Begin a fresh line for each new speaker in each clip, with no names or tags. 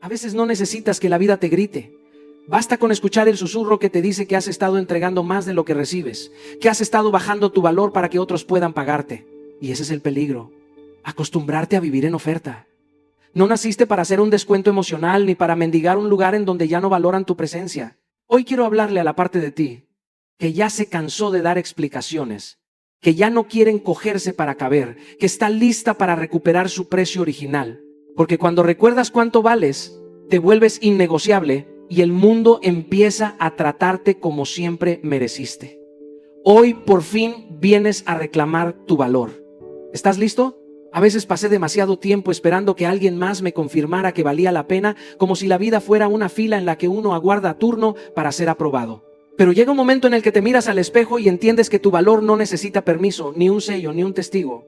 A veces no necesitas que la vida te grite. Basta con escuchar el susurro que te dice que has estado entregando más de lo que recibes, que has estado bajando tu valor para que otros puedan pagarte. Y ese es el peligro, acostumbrarte a vivir en oferta. No naciste para hacer un descuento emocional ni para mendigar un lugar en donde ya no valoran tu presencia. Hoy quiero hablarle a la parte de ti que ya se cansó de dar explicaciones, que ya no quiere encogerse para caber, que está lista para recuperar su precio original. Porque cuando recuerdas cuánto vales, te vuelves innegociable y el mundo empieza a tratarte como siempre mereciste. Hoy por fin vienes a reclamar tu valor. ¿Estás listo? A veces pasé demasiado tiempo esperando que alguien más me confirmara que valía la pena, como si la vida fuera una fila en la que uno aguarda turno para ser aprobado. Pero llega un momento en el que te miras al espejo y entiendes que tu valor no necesita permiso, ni un sello, ni un testigo.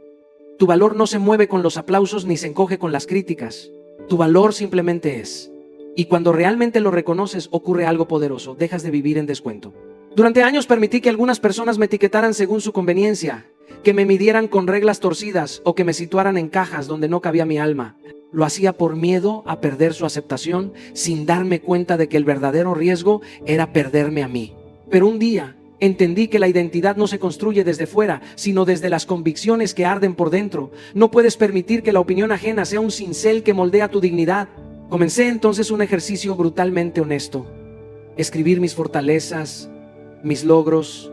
Tu valor no se mueve con los aplausos ni se encoge con las críticas. Tu valor simplemente es. Y cuando realmente lo reconoces, ocurre algo poderoso. Dejas de vivir en descuento. Durante años permití que algunas personas me etiquetaran según su conveniencia, que me midieran con reglas torcidas o que me situaran en cajas donde no cabía mi alma. Lo hacía por miedo a perder su aceptación, sin darme cuenta de que el verdadero riesgo era perderme a mí. Pero un día entendí que la identidad no se construye desde fuera, sino desde las convicciones que arden por dentro. No puedes permitir que la opinión ajena sea un cincel que moldea tu dignidad. Comencé entonces un ejercicio brutalmente honesto. Escribir mis fortalezas, mis logros,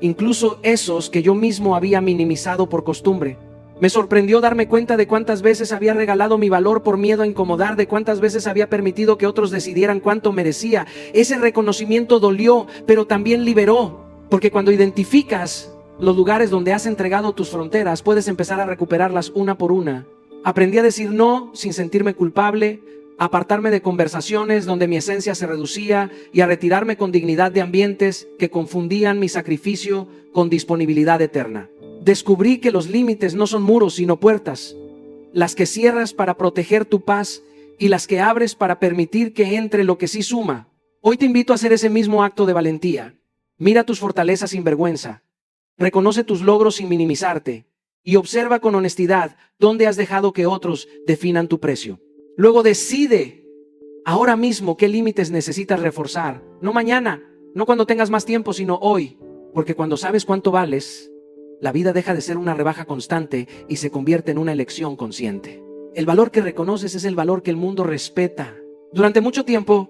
incluso esos que yo mismo había minimizado por costumbre. Me sorprendió darme cuenta de cuántas veces había regalado mi valor por miedo a incomodar, de cuántas veces había permitido que otros decidieran cuánto merecía. Ese reconocimiento dolió, pero también liberó. Porque cuando identificas los lugares donde has entregado tus fronteras, puedes empezar a recuperarlas una por una. Aprendí a decir no sin sentirme culpable, a apartarme de conversaciones donde mi esencia se reducía y a retirarme con dignidad de ambientes que confundían mi sacrificio con disponibilidad eterna. Descubrí que los límites no son muros sino puertas, las que cierras para proteger tu paz y las que abres para permitir que entre lo que sí suma. Hoy te invito a hacer ese mismo acto de valentía. Mira tus fortalezas sin vergüenza, reconoce tus logros sin minimizarte y observa con honestidad dónde has dejado que otros definan tu precio. Luego decide ahora mismo qué límites necesitas reforzar, no mañana, no cuando tengas más tiempo, sino hoy, porque cuando sabes cuánto vales, la vida deja de ser una rebaja constante y se convierte en una elección consciente. El valor que reconoces es el valor que el mundo respeta. Durante mucho tiempo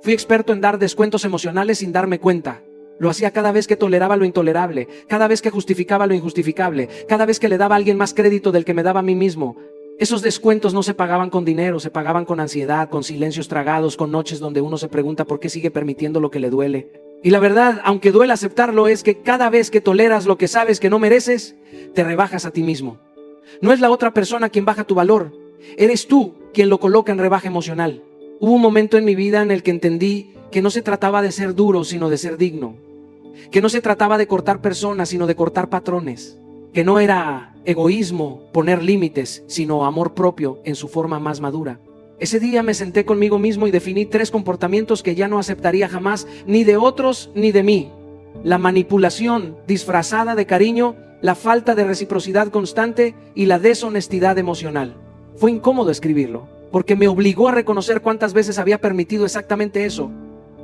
fui experto en dar descuentos emocionales sin darme cuenta. Lo hacía cada vez que toleraba lo intolerable, cada vez que justificaba lo injustificable, cada vez que le daba a alguien más crédito del que me daba a mí mismo. Esos descuentos no se pagaban con dinero, se pagaban con ansiedad, con silencios tragados, con noches donde uno se pregunta por qué sigue permitiendo lo que le duele. Y la verdad, aunque duele aceptarlo, es que cada vez que toleras lo que sabes que no mereces, te rebajas a ti mismo. No es la otra persona quien baja tu valor, eres tú quien lo coloca en rebaja emocional. Hubo un momento en mi vida en el que entendí que no se trataba de ser duro, sino de ser digno. Que no se trataba de cortar personas, sino de cortar patrones. Que no era egoísmo poner límites, sino amor propio en su forma más madura. Ese día me senté conmigo mismo y definí 3 comportamientos que ya no aceptaría jamás, ni de otros ni de mí. La manipulación disfrazada de cariño, la falta de reciprocidad constante y la deshonestidad emocional. Fue incómodo escribirlo, porque me obligó a reconocer cuántas veces había permitido exactamente eso.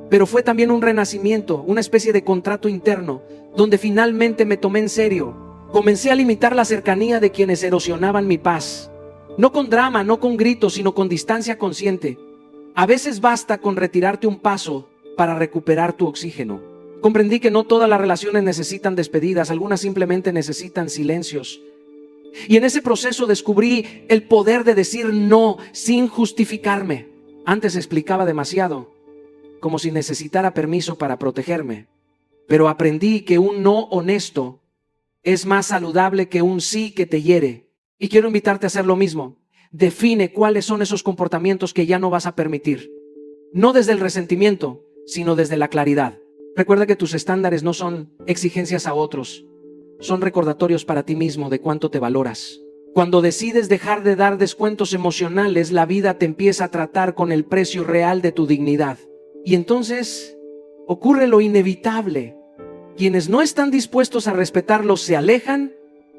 Pero fue también un renacimiento, una especie de contrato interno, donde finalmente me tomé en serio. Comencé a limitar la cercanía de quienes erosionaban mi paz. No con drama, no con gritos, sino con distancia consciente. A veces basta con retirarte un paso para recuperar tu oxígeno. Comprendí que no todas las relaciones necesitan despedidas, algunas simplemente necesitan silencios. Y en ese proceso descubrí el poder de decir no sin justificarme. Antes explicaba demasiado, como si necesitara permiso para protegerme. Pero aprendí que un no honesto es más saludable que un sí que te hiere. Y quiero invitarte a hacer lo mismo. Define cuáles son esos comportamientos que ya no vas a permitir. No desde el resentimiento, sino desde la claridad. Recuerda que tus estándares no son exigencias a otros. Son recordatorios para ti mismo de cuánto te valoras. Cuando decides dejar de dar descuentos emocionales, la vida te empieza a tratar con el precio real de tu dignidad. Y entonces ocurre lo inevitable. Quienes no están dispuestos a respetarlos se alejan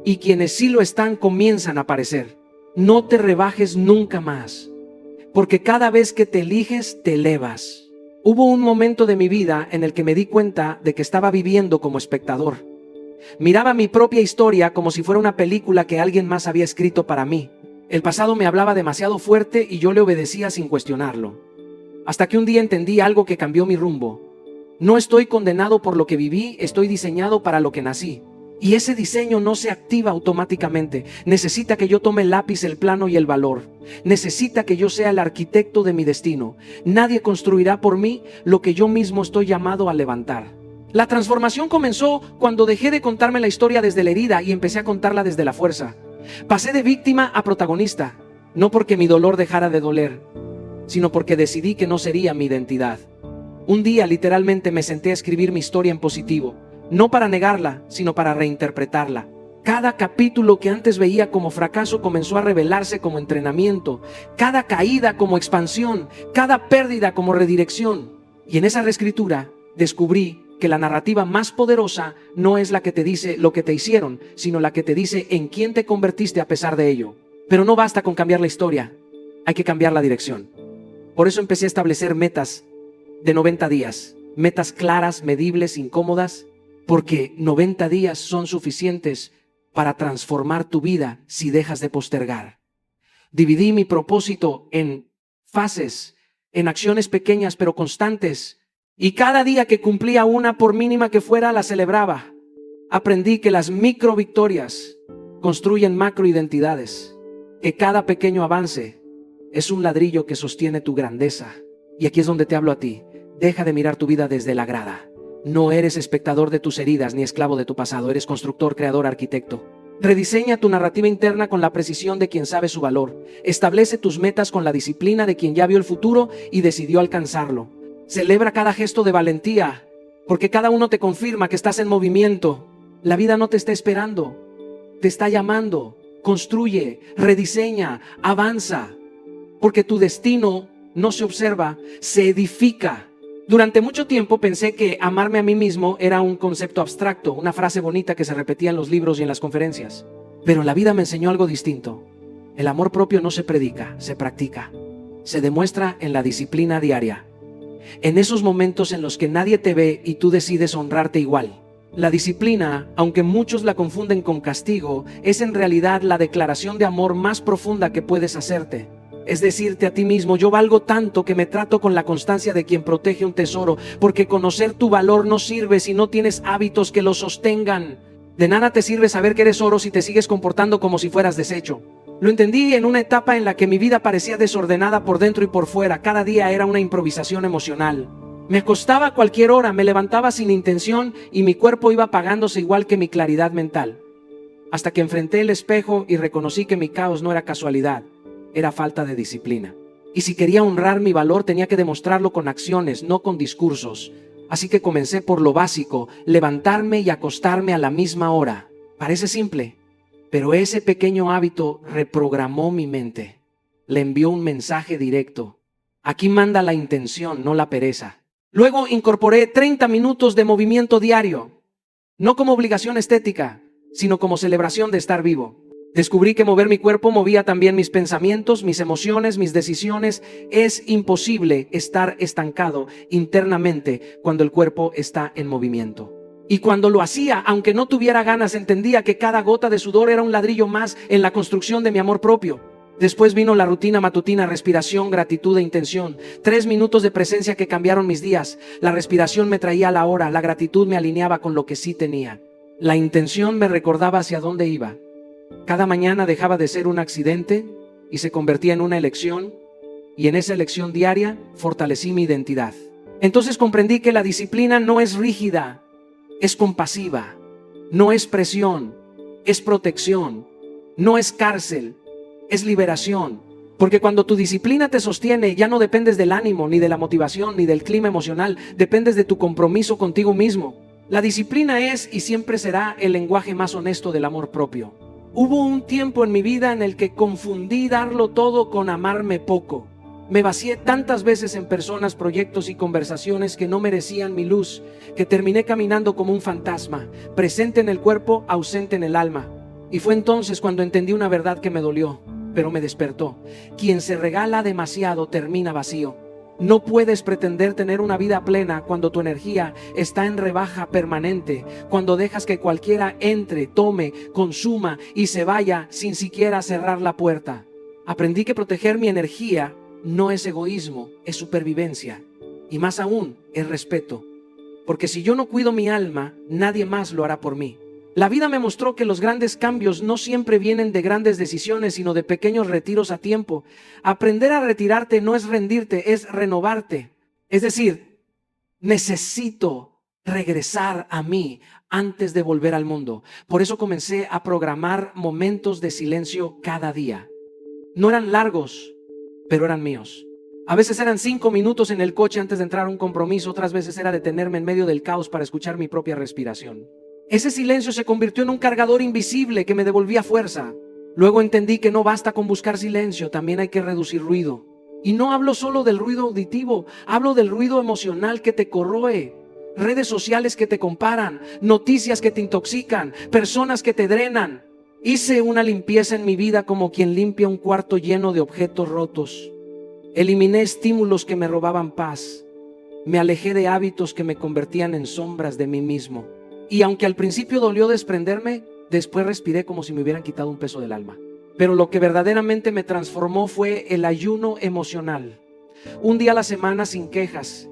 y quienes sí lo están comienzan a aparecer. No te rebajes nunca más, porque cada vez que te eliges, te elevas. Hubo un momento de mi vida en el que me di cuenta de que estaba viviendo como espectador. Miraba mi propia historia como si fuera una película que alguien más había escrito para mí. El pasado me hablaba demasiado fuerte y yo le obedecía sin cuestionarlo. Hasta que un día entendí algo que cambió mi rumbo. No estoy condenado por lo que viví, estoy diseñado para lo que nací. Y ese diseño no se activa automáticamente. Necesita que yo tome el lápiz, el plano y el valor. Necesita que yo sea el arquitecto de mi destino. Nadie construirá por mí lo que yo mismo estoy llamado a levantar. La transformación comenzó cuando dejé de contarme la historia desde la herida y empecé a contarla desde la fuerza. Pasé de víctima a protagonista, no porque mi dolor dejara de doler, sino porque decidí que no sería mi identidad. Un día literalmente me senté a escribir mi historia en positivo. No para negarla, sino para reinterpretarla. Cada capítulo que antes veía como fracaso comenzó a revelarse como entrenamiento. Cada caída como expansión. Cada pérdida como redirección. Y en esa reescritura descubrí que la narrativa más poderosa no es la que te dice lo que te hicieron, sino la que te dice en quién te convertiste a pesar de ello. Pero no basta con cambiar la historia. Hay que cambiar la dirección. Por eso empecé a establecer metas de 90 días. Metas claras, medibles, incómodas. Porque 90 días son suficientes para transformar tu vida si dejas de postergar. Dividí mi propósito en fases, en acciones pequeñas pero constantes. Y cada día que cumplía una, por mínima que fuera, la celebraba. Aprendí que las micro victorias construyen macro identidades. Que cada pequeño avance es un ladrillo que sostiene tu grandeza. Y aquí es donde te hablo a ti. Deja de mirar tu vida desde la grada. No eres espectador de tus heridas ni esclavo de tu pasado, eres constructor, creador, arquitecto. Rediseña tu narrativa interna con la precisión de quien sabe su valor. Establece tus metas con la disciplina de quien ya vio el futuro y decidió alcanzarlo. Celebra cada gesto de valentía, porque cada uno te confirma que estás en movimiento. La vida no te está esperando, te está llamando. Construye, rediseña, avanza, porque tu destino no se observa, se edifica. Durante mucho tiempo pensé que amarme a mí mismo era un concepto abstracto, una frase bonita que se repetía en los libros y en las conferencias. Pero la vida me enseñó algo distinto. El amor propio no se predica, se practica. Se demuestra en la disciplina diaria. En esos momentos en los que nadie te ve y tú decides honrarte igual. La disciplina, aunque muchos la confunden con castigo, es en realidad la declaración de amor más profunda que puedes hacerte. Es decirte a ti mismo, yo valgo tanto que me trato con la constancia de quien protege un tesoro, porque conocer tu valor no sirve si no tienes hábitos que lo sostengan. De nada te sirve saber que eres oro si te sigues comportando como si fueras desecho. Lo entendí en una etapa en la que mi vida parecía desordenada por dentro y por fuera. Cada día era una improvisación emocional. Me acostaba a cualquier hora, me levantaba sin intención y mi cuerpo iba apagándose igual que mi claridad mental. Hasta que enfrenté el espejo y reconocí que mi caos no era casualidad. Era falta de disciplina. Y si quería honrar mi valor, tenía que demostrarlo con acciones, no con discursos. Así que comencé por lo básico, levantarme y acostarme a la misma hora. Parece simple, pero ese pequeño hábito reprogramó mi mente. Le envió un mensaje directo. Aquí manda la intención, no la pereza. Luego incorporé 30 minutos de movimiento diario, no como obligación estética, sino como celebración de estar vivo. Descubrí que mover mi cuerpo movía también mis pensamientos, mis emociones, mis decisiones. Es imposible estar estancado internamente cuando el cuerpo está en movimiento. Y cuando lo hacía, aunque no tuviera ganas, entendía que cada gota de sudor era un ladrillo más en la construcción de mi amor propio. Después vino la rutina matutina, respiración, gratitud e intención. 3 minutos de presencia que cambiaron mis días. La respiración me traía a la hora, la gratitud me alineaba con lo que sí tenía. La intención me recordaba hacia dónde iba. Cada mañana dejaba de ser un accidente y se convertía en una elección, y en esa elección diaria fortalecí mi identidad. Entonces comprendí que la disciplina no es rígida, es compasiva, no es presión, es protección, no es cárcel, es liberación. Porque cuando tu disciplina te sostiene, ya no dependes del ánimo, ni de la motivación, ni del clima emocional, dependes de tu compromiso contigo mismo. La disciplina es y siempre será el lenguaje más honesto del amor propio. Hubo un tiempo en mi vida en el que confundí darlo todo con amarme poco. Me vacié tantas veces en personas, proyectos y conversaciones que no merecían mi luz, que terminé caminando como un fantasma, presente en el cuerpo, ausente en el alma. Y fue entonces cuando entendí una verdad que me dolió. pero me despertó. Quien se regala demasiado termina vacío. No puedes pretender tener una vida plena cuando tu energía está en rebaja permanente, cuando dejas que cualquiera entre, tome, consuma y se vaya sin siquiera cerrar la puerta. Aprendí que proteger mi energía no es egoísmo, es supervivencia. Y más aún, es respeto. Porque si yo no cuido mi alma, nadie más lo hará por mí. La vida me mostró que los grandes cambios no siempre vienen de grandes decisiones, sino de pequeños retiros a tiempo. Aprender a retirarte no es rendirte, es renovarte. Es decir, necesito regresar a mí antes de volver al mundo. Por eso comencé a programar momentos de silencio cada día. No eran largos, pero eran míos. A veces eran 5 minutos en el coche antes de entrar a un compromiso, otras veces era detenerme en medio del caos para escuchar mi propia respiración. Ese silencio se convirtió en un cargador invisible que me devolvía fuerza. Luego entendí que no basta con buscar silencio, también hay que reducir ruido. Y no hablo solo del ruido auditivo, hablo del ruido emocional que te corroe. Redes sociales que te comparan, noticias que te intoxican, personas que te drenan. Hice una limpieza en mi vida como quien limpia un cuarto lleno de objetos rotos. Eliminé estímulos que me robaban paz. Me alejé de hábitos que me convertían en sombras de mí mismo. Y aunque al principio dolió desprenderme, después respiré como si me hubieran quitado un peso del alma. Pero lo que verdaderamente me transformó fue el ayuno emocional. Un día a la semana sin quejas,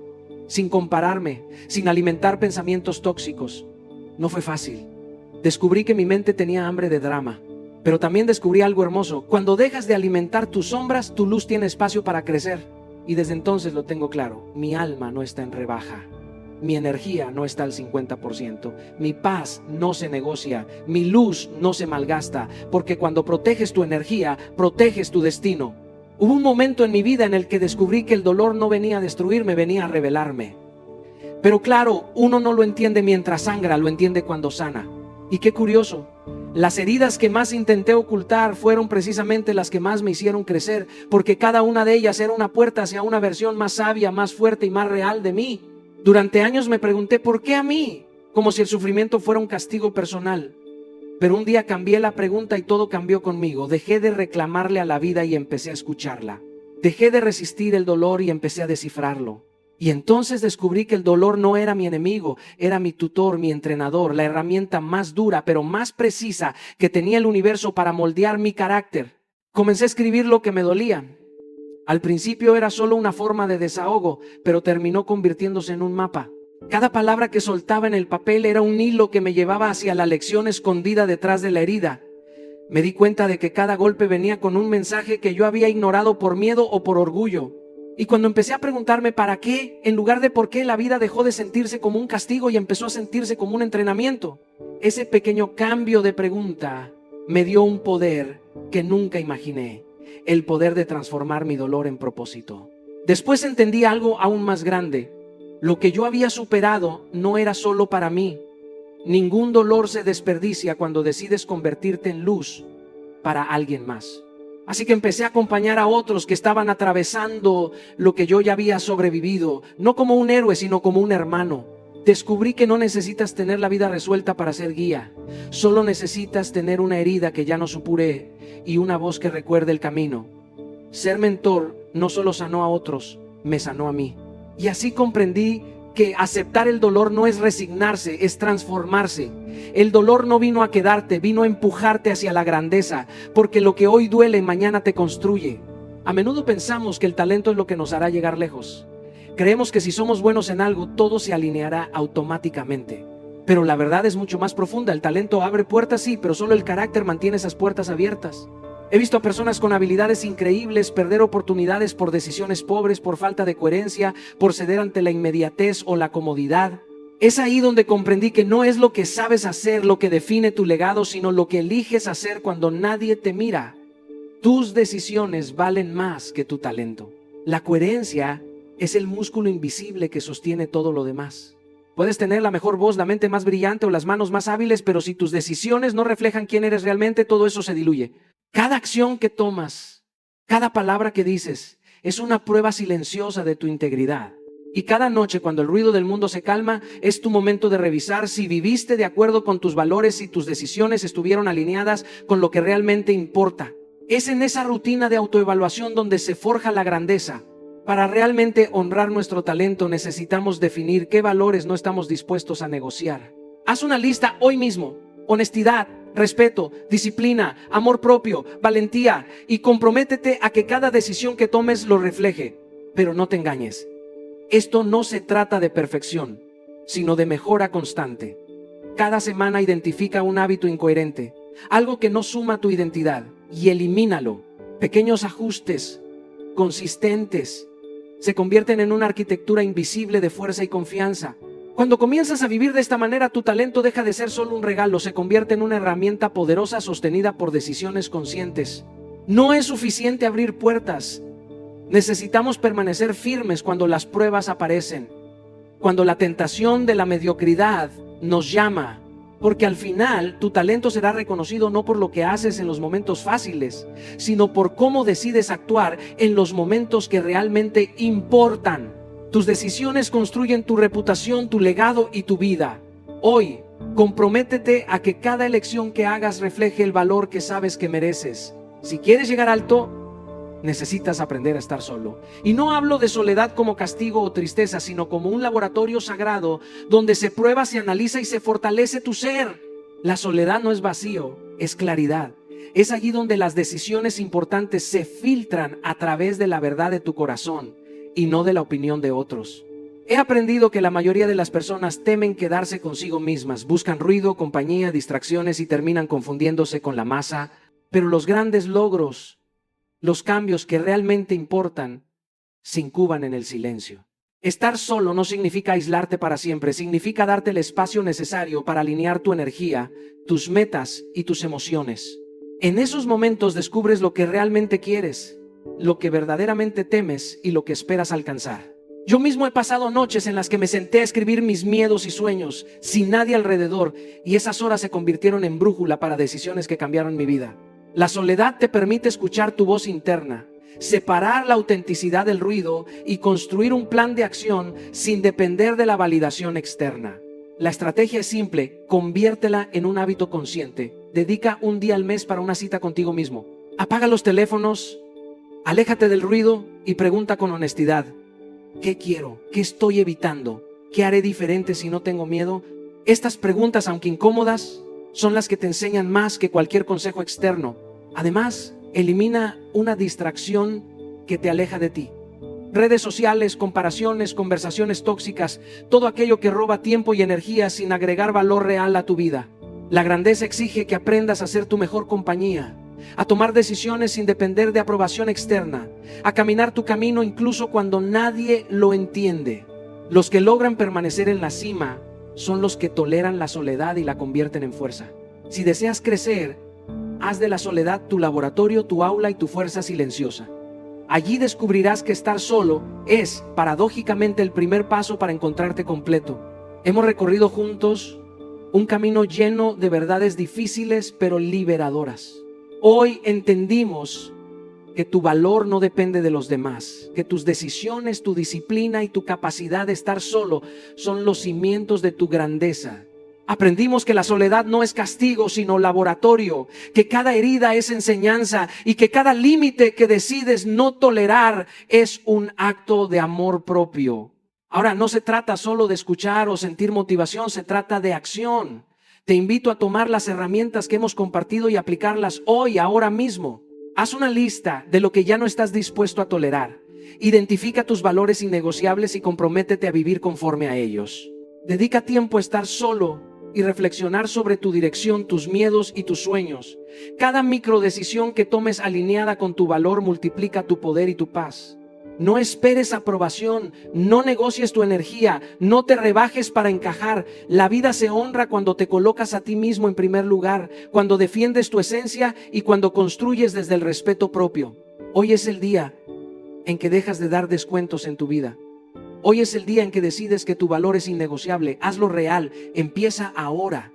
sin compararme, sin alimentar pensamientos tóxicos. No fue fácil. Descubrí que mi mente tenía hambre de drama. Pero también descubrí algo hermoso. Cuando dejas de alimentar tus sombras, tu luz tiene espacio para crecer. Y desde entonces lo tengo claro. Mi alma no está en rebaja. Mi energía no está al 50%. Mi paz no se negocia. Mi luz no se malgasta. Porque cuando proteges tu energía, proteges tu destino. Hubo un momento en mi vida en el que descubrí que el dolor no venía a destruirme, venía a revelarme. Pero claro, uno no lo entiende mientras sangra, lo entiende cuando sana. Y qué curioso. Las heridas que más intenté ocultar fueron precisamente las que más me hicieron crecer, porque cada una de ellas era una puerta hacia una versión más sabia, más fuerte y más real de mí. Durante años me pregunté, ¿por qué a mí? Como si el sufrimiento fuera un castigo personal. Pero un día cambié la pregunta y todo cambió conmigo. Dejé de reclamarle a la vida y empecé a escucharla. Dejé de resistir el dolor y empecé a descifrarlo. Y entonces descubrí que el dolor no era mi enemigo, era mi tutor, mi entrenador, la herramienta más dura pero más precisa que tenía el universo para moldear mi carácter. Comencé a escribir lo que me dolía. Al principio era solo una forma de desahogo, pero terminó convirtiéndose en un mapa. Cada palabra que soltaba en el papel era un hilo que me llevaba hacia la lección escondida detrás de la herida. Me di cuenta de que cada golpe venía con un mensaje que yo había ignorado por miedo o por orgullo. Y cuando empecé a preguntarme para qué, en lugar de por qué, la vida dejó de sentirse como un castigo y empezó a sentirse como un entrenamiento. Ese pequeño cambio de pregunta me dio un poder que nunca imaginé, el poder de transformar mi dolor en propósito. Después entendí algo aún más grande. Lo que yo había superado no era solo para mí. Ningún dolor se desperdicia cuando decides convertirte en luz para alguien más. Así que empecé a acompañar a otros que estaban atravesando lo que yo ya había sobrevivido, no como un héroe, sino como un hermano. Descubrí que no necesitas tener la vida resuelta para ser guía. Solo necesitas tener una herida que ya no supuré y una voz que recuerde el camino. Ser mentor no solo sanó a otros, me sanó a mí. Y así comprendí que aceptar el dolor no es resignarse, es transformarse. El dolor no vino a quedarte, vino a empujarte hacia la grandeza, porque lo que hoy duele, mañana te construye. A menudo pensamos que el talento es lo que nos hará llegar lejos. Creemos que si somos buenos en algo, todo se alineará automáticamente. Pero la verdad es mucho más profunda. El talento abre puertas, sí, pero solo el carácter mantiene esas puertas abiertas. He visto a personas con habilidades increíbles perder oportunidades por decisiones pobres, por falta de coherencia, por ceder ante la inmediatez o la comodidad. Es ahí donde comprendí que no es lo que sabes hacer lo que define tu legado, sino lo que eliges hacer cuando nadie te mira. Tus decisiones valen más que tu talento. La coherencia es el músculo invisible que sostiene todo lo demás. Puedes tener la mejor voz, la mente más brillante o las manos más hábiles, pero si tus decisiones no reflejan quién eres realmente, todo eso se diluye. Cada acción que tomas, cada palabra que dices, es una prueba silenciosa de tu integridad. Y cada noche, cuando el ruido del mundo se calma, es tu momento de revisar si viviste de acuerdo con tus valores y tus decisiones estuvieron alineadas con lo que realmente importa. Es en esa rutina de autoevaluación donde se forja la grandeza. Para realmente honrar nuestro talento necesitamos definir qué valores no estamos dispuestos a negociar. Haz una lista hoy mismo. Honestidad, respeto, disciplina, amor propio, valentía, y comprométete a que cada decisión que tomes lo refleje. Pero no te engañes. Esto no se trata de perfección, sino de mejora constante. Cada semana identifica un hábito incoherente, algo que no suma a tu identidad, y elimínalo. Pequeños ajustes consistentes se convierten en una arquitectura invisible de fuerza y confianza. Cuando comienzas a vivir de esta manera, tu talento deja de ser solo un regalo, se convierte en una herramienta poderosa sostenida por decisiones conscientes. No es suficiente abrir puertas. Necesitamos permanecer firmes cuando las pruebas aparecen, cuando la tentación de la mediocridad nos llama, porque al final tu talento será reconocido no por lo que haces en los momentos fáciles, sino por cómo decides actuar en los momentos que realmente importan. Tus decisiones construyen tu reputación, tu legado y tu vida. Hoy, comprométete a que cada elección que hagas refleje el valor que sabes que mereces. Si quieres llegar alto, necesitas aprender a estar solo. Y no hablo de soledad como castigo o tristeza, sino como un laboratorio sagrado donde se prueba, se analiza y se fortalece tu ser. La soledad no es vacío, es claridad. Es allí donde las decisiones importantes se filtran a través de la verdad de tu corazón y no de la opinión de otros. He aprendido que la mayoría de las personas temen quedarse consigo mismas, buscan ruido, compañía, distracciones y terminan confundiéndose con la masa. Pero los grandes logros, los cambios que realmente importan, se incuban en el silencio. Estar solo no significa aislarte para siempre, significa darte el espacio necesario para alinear tu energía, tus metas y tus emociones. En esos momentos descubres lo que realmente quieres, lo que verdaderamente temes y lo que esperas alcanzar. Yo mismo he pasado noches en las que me senté a escribir mis miedos y sueños sin nadie alrededor, y esas horas se convirtieron en brújula para decisiones que cambiaron mi vida. La soledad te permite escuchar tu voz interna, separar la autenticidad del ruido y construir un plan de acción sin depender de la validación externa. La estrategia es simple: conviértela en un hábito consciente. Dedica un día al mes para una cita contigo mismo. Apaga los teléfonos, aléjate del ruido y pregunta con honestidad: ¿qué quiero? ¿Qué estoy evitando? ¿Qué haré diferente si no tengo miedo? Estas preguntas, aunque incómodas, son las que te enseñan más que cualquier consejo externo. Además, elimina una distracción que te aleja de ti. Redes sociales, comparaciones, conversaciones tóxicas, todo aquello que roba tiempo y energía sin agregar valor real a tu vida. La grandeza exige que aprendas a ser tu mejor compañía, a tomar decisiones sin depender de aprobación externa, a caminar tu camino incluso cuando nadie lo entiende. Los que logran permanecer en la cima son los que toleran la soledad y la convierten en fuerza. Si deseas crecer, haz de la soledad tu laboratorio, tu aula y tu fuerza silenciosa. Allí descubrirás que estar solo es, paradójicamente, el primer paso para encontrarte completo. Hemos recorrido juntos un camino lleno de verdades difíciles pero liberadoras. Hoy entendimos que tu valor no depende de los demás, que tus decisiones, tu disciplina y tu capacidad de estar solo son los cimientos de tu grandeza. Aprendimos que la soledad no es castigo, sino laboratorio, que cada herida es enseñanza y que cada límite que decides no tolerar es un acto de amor propio. Ahora, no se trata solo de escuchar o sentir motivación, se trata de acción. Te invito a tomar las herramientas que hemos compartido y aplicarlas hoy, ahora mismo. Haz una lista de lo que ya no estás dispuesto a tolerar. Identifica tus valores innegociables y comprométete a vivir conforme a ellos. Dedica tiempo a estar solo y reflexionar sobre tu dirección, tus miedos y tus sueños. Cada microdecisión que tomes alineada con tu valor multiplica tu poder y tu paz. No esperes aprobación, no negocies tu energía, no te rebajes para encajar. La vida se honra cuando te colocas a ti mismo en primer lugar, cuando defiendes tu esencia y cuando construyes desde el respeto propio. Hoy es el día en que dejas de dar descuentos en tu vida. Hoy es el día en que decides que tu valor es innegociable. Hazlo real, empieza ahora.